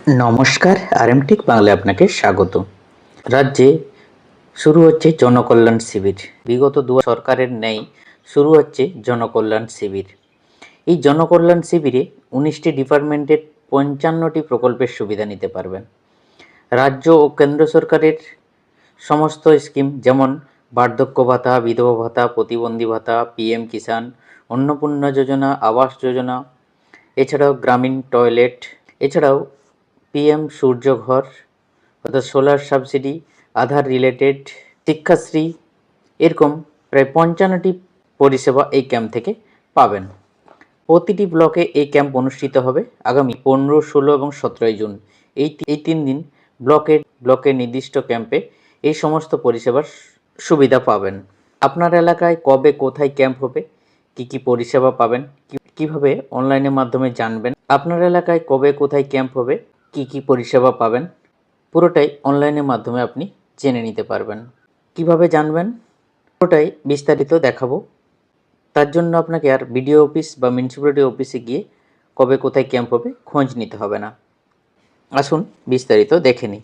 নমস্কার, আরএমটিক বাংলায় আপনাকে স্বাগত। রাজ্যে শুরু হচ্ছে জনকল্যাণ শিবির। বিগত সরকারের ন্যায় শুরু হচ্ছে জনকল্যাণ শিবির। এই জনকল্যাণ শিবিরে 19টি ডিপার্টমেন্টের 55টি প্রকল্পের সুবিধা নিতে পারবেন। রাজ্য ও কেন্দ্র সরকারের সমস্ত স্কিম, যেমন বার্ধক্য ভাতা, বিধবা ভাতা, প্রতিবন্ধী ভাতা, পিএম কিষাণ, অন্নপূর্ণা যোজনা, আবাস যোজনা, এছাড়াও গ্রামীণ টয়লেট, এছাড়াও পিএম সূর্যঘর অর্থাৎ সোলার সাবসিডি, আধার রিলেটেড, শিক্ষাশ্রী, এরকম প্রায় 55টি পরিষেবা এই ক্যাম্প থেকে পাবেন। প্রতিটি ব্লকে এই ক্যাম্প অনুষ্ঠিত হবে আগামী 15, 16 এবং 17 জুন। এই 3 দিন ব্লকের নির্দিষ্ট ক্যাম্পে এই সমস্ত পরিষেবার সুবিধা পাবেন। আপনার এলাকায় কবে কোথায় ক্যাম্প হবে, কি পরিষেবা পাবেন, কিভাবে অনলাইনের মাধ্যমে জানবেন আপনার এলাকায় কবে কোথায় ক্যাম্প হবে, কি পরিষেবা পাবেন, পুরোটাই অনলাইনের মাধ্যমে আপনি জেনে নিতে পারবেন। কিভাবে জানবেন পুরোটাই বিস্তারিত দেখাবো। তার জন্য আপনাকে আর বিডিও অফিস বা মিউনিসিপ্যালিটি অফিসে গিয়ে কবে কোথায় ক্যাম্প হবে খোঁজ নিতে হবে না। আসুন বিস্তারিত দেখে নিই।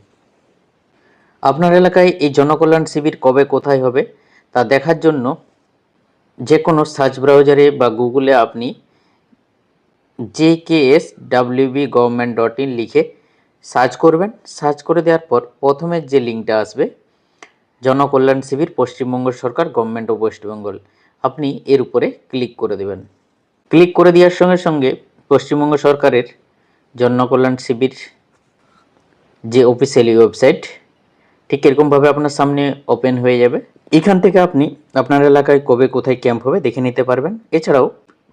আপনার এলাকায় এই জনকল্যাণ শিবির কবে কোথায় হবে তা দেখার জন্য যে কোনো সার্চ ব্রাউজারে বা গুগলে আপনি jkswbgovernment.in লিখে সার্চ করবেন। সার্চ করে দেওয়ার পর প্রথমে যে লিঙ্কটা আসবে, জনকল্যাণ শিবির পশ্চিমবঙ্গ সরকার, গভর্নমেন্ট অফ ওয়েস্ট বেঙ্গল, আপনি এর উপরে ক্লিক করে দেবেন। ক্লিক করে দেওয়ার সঙ্গে সঙ্গে পশ্চিমবঙ্গ সরকারের জনকল্যাণ শিবির যে অফিসিয়ালি ওয়েবসাইট ঠিক এরকমভাবে আপনার সামনে ওপেন হয়ে যাবে। এখান থেকে আপনি আপনার এলাকায় কবে কোথায় ক্যাম্প হবে দেখে নিতে পারবেন। এছাড়াও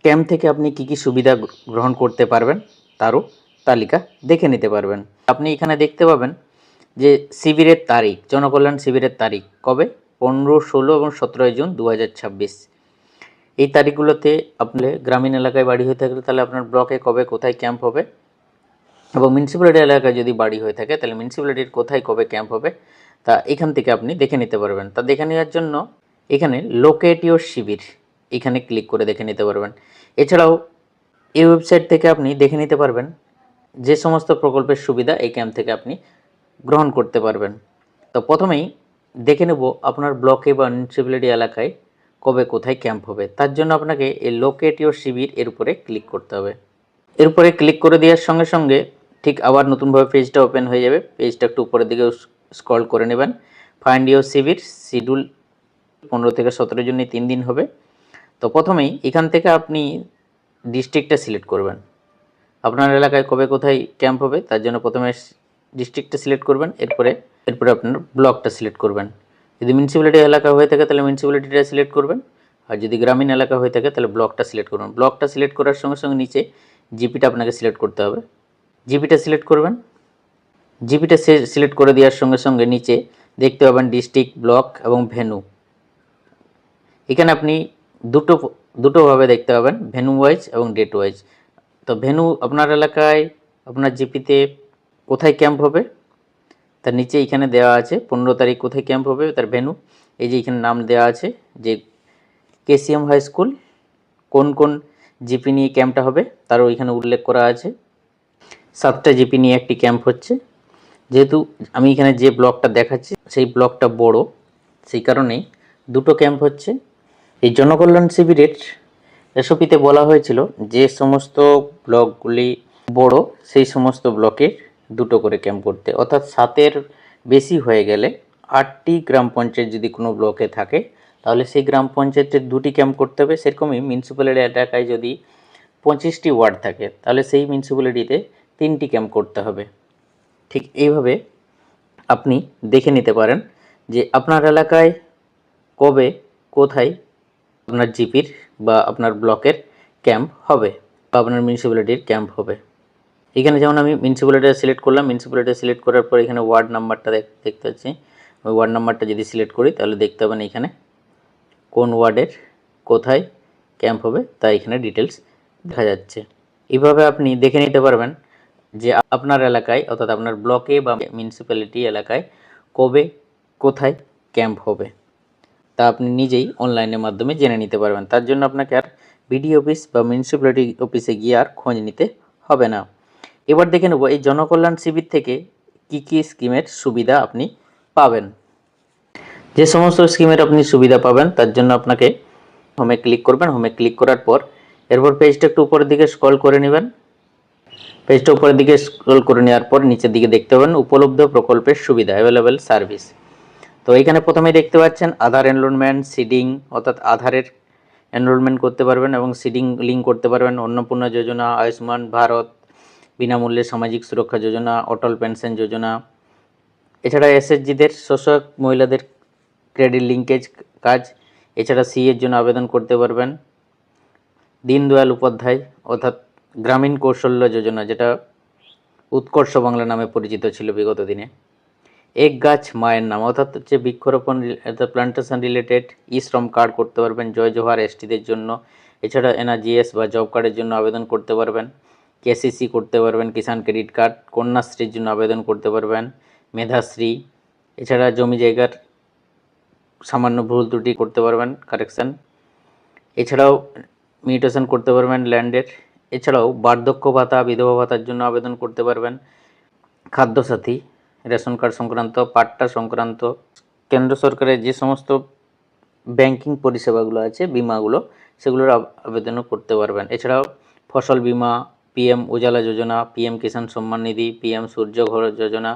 ক্যাম্প থেকে আপনি কি সুবিধা গ্রহণ করতে পারবেন তারও তালিকা দেখে নিতে পারবেন। আপনি এখানে দেখতে পাবেন যে শিবিরের তারিখ, জনকল্যাণ শিবিরের তারিখ কবে, 15, 16 এবং 17 জুন 2026। এই তারিখগুলোতে আপনি গ্রামীণ এলাকায় বাড়ি হয়ে থাকলে তাহলে আপনার ব্লকে কবে কোথায় ক্যাম্প হবে, এবং মিউনিসিপ্যালিটি এলাকায় যদি বাড়ি হয়ে থাকে তাহলে মিউনিসিপ্যালিটির কোথায় কবে ক্যাম্প হবে তা এখান থেকে আপনি দেখে নিতে পারবেন। তা দেখে নেওয়ার জন্য এখানে লোকেট ইওর শিবির এখানে ক্লিক করে দেখে নিতে পারবেন। এছাড়াও এই ওয়েবসাইট থেকে আপনি দেখে নিতে পারবেন যে সমস্ত প্রকল্পের সুবিধা এই ক্যাম্প থেকে আপনি গ্রহণ করতে পারবেন। তো প্রথমেই দেখে নেব আপনার ব্লকে বা মিউনিসিপ্যালিটি এলাকায় কবে কোথায় ক্যাম্প হবে। তার জন্য আপনাকে এই লোকেট ইওর শিবির এর উপরে ক্লিক করতে হবে। এর উপরে ক্লিক করে দেওয়ার সঙ্গে সঙ্গে ঠিক আবার নতুনভাবে পেজটা ওপেন হয়ে যাবে। পেজটা একটু উপরের দিকে স্ক্রল করে নেবেন। ফাইন্ড ইওর শিবির শিডিউল 15 থেকে 17 জুন 3 দিন হবে। তো প্রথমেই এখান থেকে আপনি ডিস্ট্রিক্টটা সিলেক্ট করবেন। আপনার এলাকায় কবে কোথায় ক্যাম্প হবে তার জন্য প্রথমে ডিস্ট্রিক্টটা সিলেক্ট করবেন। এরপরে আপনার ব্লকটা সিলেক্ট করবেন। যদি মিউনিসিপ্যালিটি এলাকা হয়ে থাকে তাহলে মিউনিসিপ্যালিটিটা সিলেক্ট করবেন, আর যদি গ্রামীণ এলাকা হয়ে থাকে তাহলে ব্লকটা সিলেক্ট করবেন। ব্লকটা সিলেক্ট করার সঙ্গে সঙ্গে নিচে জিপিটা আপনাকে সিলেক্ট করতে হবে। জিপিটা সিলেক্ট করবেন। জিপিটা সিলেক্ট করে দেওয়ার সঙ্গে সঙ্গে নিচে দেখতে পাবেন ডিস্ট্রিক্ট, ব্লক এবং ভেন্যু। এখানে আপনি দুটোভাবে দেখতে পাবেন, ভেন্যু ওয়াইজ এবং ডেট ওয়াইজ। তো ভেন্যু আপনার এলাকায় আপনার জিপিতে কোথায় ক্যাম্প হবে তার নিচে এখানে দেওয়া আছে 15 তারিখ কোথায় ক্যাম্প হবে তার ভেন্যু। এই যে এখানে নাম দেওয়া আছে যে কেসিএম হাই স্কুল, কোন জিপি নিয়ে ক্যাম্পটা হবে তারও এখানে উল্লেখ করা আছে। 7টা জিপি নিয়ে একটি ক্যাম্প হচ্ছে। যেহেতু আমি এখানে যে ব্লকটা দেখাচ্ছি সেই ব্লকটা বড়, সেই কারণেই দুটো ক্যাম্প হচ্ছে। এই জনকল্যাণ শিবিরের এসওপিতে বলা হয়েছিল যে সমস্ত ব্লকগুলি বড় সেই সমস্ত ব্লকে দুটো করে ক্যাম্প করতে, অর্থাৎ 7-এর বেশি হয়ে গেলে 8টি গ্রাম পঞ্চায়েত যদি কোনো ব্লকে থাকে তাহলে সেই গ্রাম পঞ্চায়েতের 2টি ক্যাম্প করতে হবে। সেরকমই মিউনিসিপ্যালিটি এলাকায় যদি 25টি ওয়ার্ড থাকে তাহলে সেই মিউনিসিপ্যালিটিতে 3টি ক্যাম্প করতে হবে। ঠিক এইভাবে আপনি দেখে নিতে পারেন যে আপনার এলাকায় কবে কোথায় আপনার জিপির বা আপনার ব্লকের ক্যাম্প হবে বা আপনার মিউনিসিপ্যালিটির ক্যাম্প হবে। এখানে যেমন আমি মিউনিসিপ্যালিটি সিলেক্ট করলাম। মিউনিসিপ্যালিটি সিলেক্ট করার পর এখানে ওয়ার্ড নাম্বারটা দেখতে পাচ্ছি। ওই ওয়ার্ড নাম্বারটা যদি সিলেক্ট করি তাহলে দেখতে পাবেন এখানে কোন ওয়ার্ডের কোথায় ক্যাম্প হবে তা এখানে ডিটেলস দেখা যাচ্ছে। এইভাবে আপনি দেখে নিতে পারবেন যে আপনার এলাকায় অর্থাৎ আপনার ব্লকে বা মিউনিসিপ্যালিটি এলাকায় কবে কোথায় ক্যাম্প হবে তা আপনি নিজেই অনলাইনের মাধ্যমে জেনে নিতে পারবেন। তার জন্য আপনাকে আর বিডিও অফিস বা মিউনিসিপ্যালিটি অফিসে গিয়ে আর খোঁজ নিতে হবে না। এবার দেখে নেব এই জনকল্যাণ শিবির থেকে কি কি স্কিমের সুবিধা আপনি পাবেন। যে সমস্ত স্কিমের আপনি সুবিধা পাবেন তার জন্য আপনাকে হোমে ক্লিক করবেন। হোমে ক্লিক করার পর এরপর পেজটা একটু উপরের দিকে স্ক্রল করে নেবেন। পেজটা উপরের দিকে স্ক্রল করে নেওয়ার পর নিচের দিকে দেখতে পাবেন উপলব্ধ প্রকল্পের সুবিধা, অ্যাভেলেবেল সার্ভিস। তো এখানে প্রথমেই দেখতে পাচ্ছেন আধার এনরোলমেন্ট, সিডিং, অর্থাৎ আধারের এনরোলমেন্ট করতে পারবেন এবং সিডিং লিঙ্ক করতে পারবেন, অন্নপূর্ণা যোজনা, আয়ুষ্মান ভারত, বিনামূল্যে সামাজিক সুরক্ষা যোজনা, অটল পেনশন যোজনা। এছাড়া এসএইচজিদের শোষক মহিলাদের ক্রেডিট লিঙ্কেজ কাজ। এছাড়া এর জন্য আবেদন করতে পারবেন। দীনদয়াল উপাধ্যায় অর্থাৎ গ্রামীণ কৌশল্য যোজনা, যেটা উৎকর্ষ বাংলা নামে পরিচিত ছিল বিগত দিনে। এক গাছ মায়ের নাম, অর্থাৎ হচ্ছে বৃক্ষরোপণ, প্লান্টেশন রিলেটেড। ই শ্রম কার্ড করতে পারবেন জয় জোহার এসটিদের জন্য। এছাড়া এনআরজিএস বা জব কার্ডের জন্য আবেদন করতে পারবেন। কেসিসি করতে পারবেন, কিষাণ ক্রেডিট কার্ড, কন্যাশ্রীর জন্য আবেদন করতে পারবেন, মেধাশ্রী। এছাড়া জমি জায়গার সামান্য ভুল ত্রুটি করতে পারবেন, কারেকশান। এছাড়াও মিউটেশন করতে পারবেন ল্যান্ডের। এছাড়াও বার্ধক্য ভাতা, বিধবা ভাতার জন্য আবেদন করতে পারবেন। খাদ্যসাথী, রেশন কার্ড সংক্রান্ত, পাট্টা সংক্রান্ত, কেন্দ্র সরকারের যে সমস্ত ব্যাংকিং পরিষেবাগুলো আছে, বিমাগুলো, সেগুলোর আবেদনও করতে পারবেন। এছাড়াও ফসল বিমা, পিএম উজালা যোজনা, পিএম কিষাণ সম্মান নিধি, পিএম সূর্য ঘর যোজনা,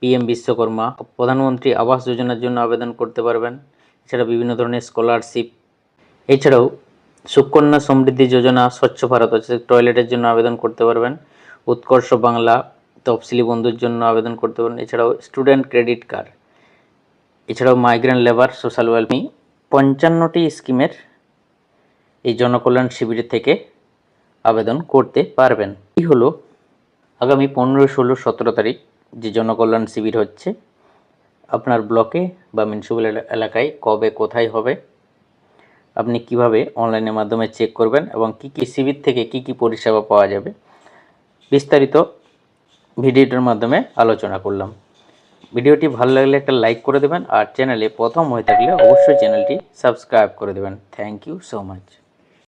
পিএম বিশ্বকর্মা, প্রধানমন্ত্রী আবাস যোজনার জন্য আবেদন করতে পারবেন। এছাড়া বিভিন্ন ধরনের স্কলারশিপ। এছাড়াও সুকন্যা সমৃদ্ধি যোজনা, স্বচ্ছ ভারত টয়লেটের জন্য আবেদন করতে পারবেন। উৎকর্ষ বাংলা তফসিলি বন্ধুর জন্য আবেদন করতে পারেন। এছাড়াও স্টুডেন্ট ক্রেডিট কার্ড, এছাড়াও মাইগ্রেন্ট লেবার, সোশ্যাল ওয়েলফেয়ার, 55টি স্কিমের এই জনকল্যাণ শিবির থেকে আবেদন করতে পারবেন। এই হলো আগামী 15, 16, 17 তারিখ যে জনকল্যাণ শিবির হচ্ছে আপনার ব্লকে বা মিউনিসিপ্যাল এলাকায় কবে কোথায় হবে, আপনি কিভাবে অনলাইনের মাধ্যমে চেক করবেন এবং কি কি শিবির থেকে কি কি পরিষেবা পাওয়া যাবে, বিস্তারিত ভিডিওটার মাধ্যমে আলোচনা করলাম। ভিডিওটি ভালো লাগলে একটা লাইক করে দেবেন আর চ্যানেলে প্রথম হয়ে থাকলে অবশ্যই চ্যানেলটি সাবস্ক্রাইব করে দেবেন। Thank you so much.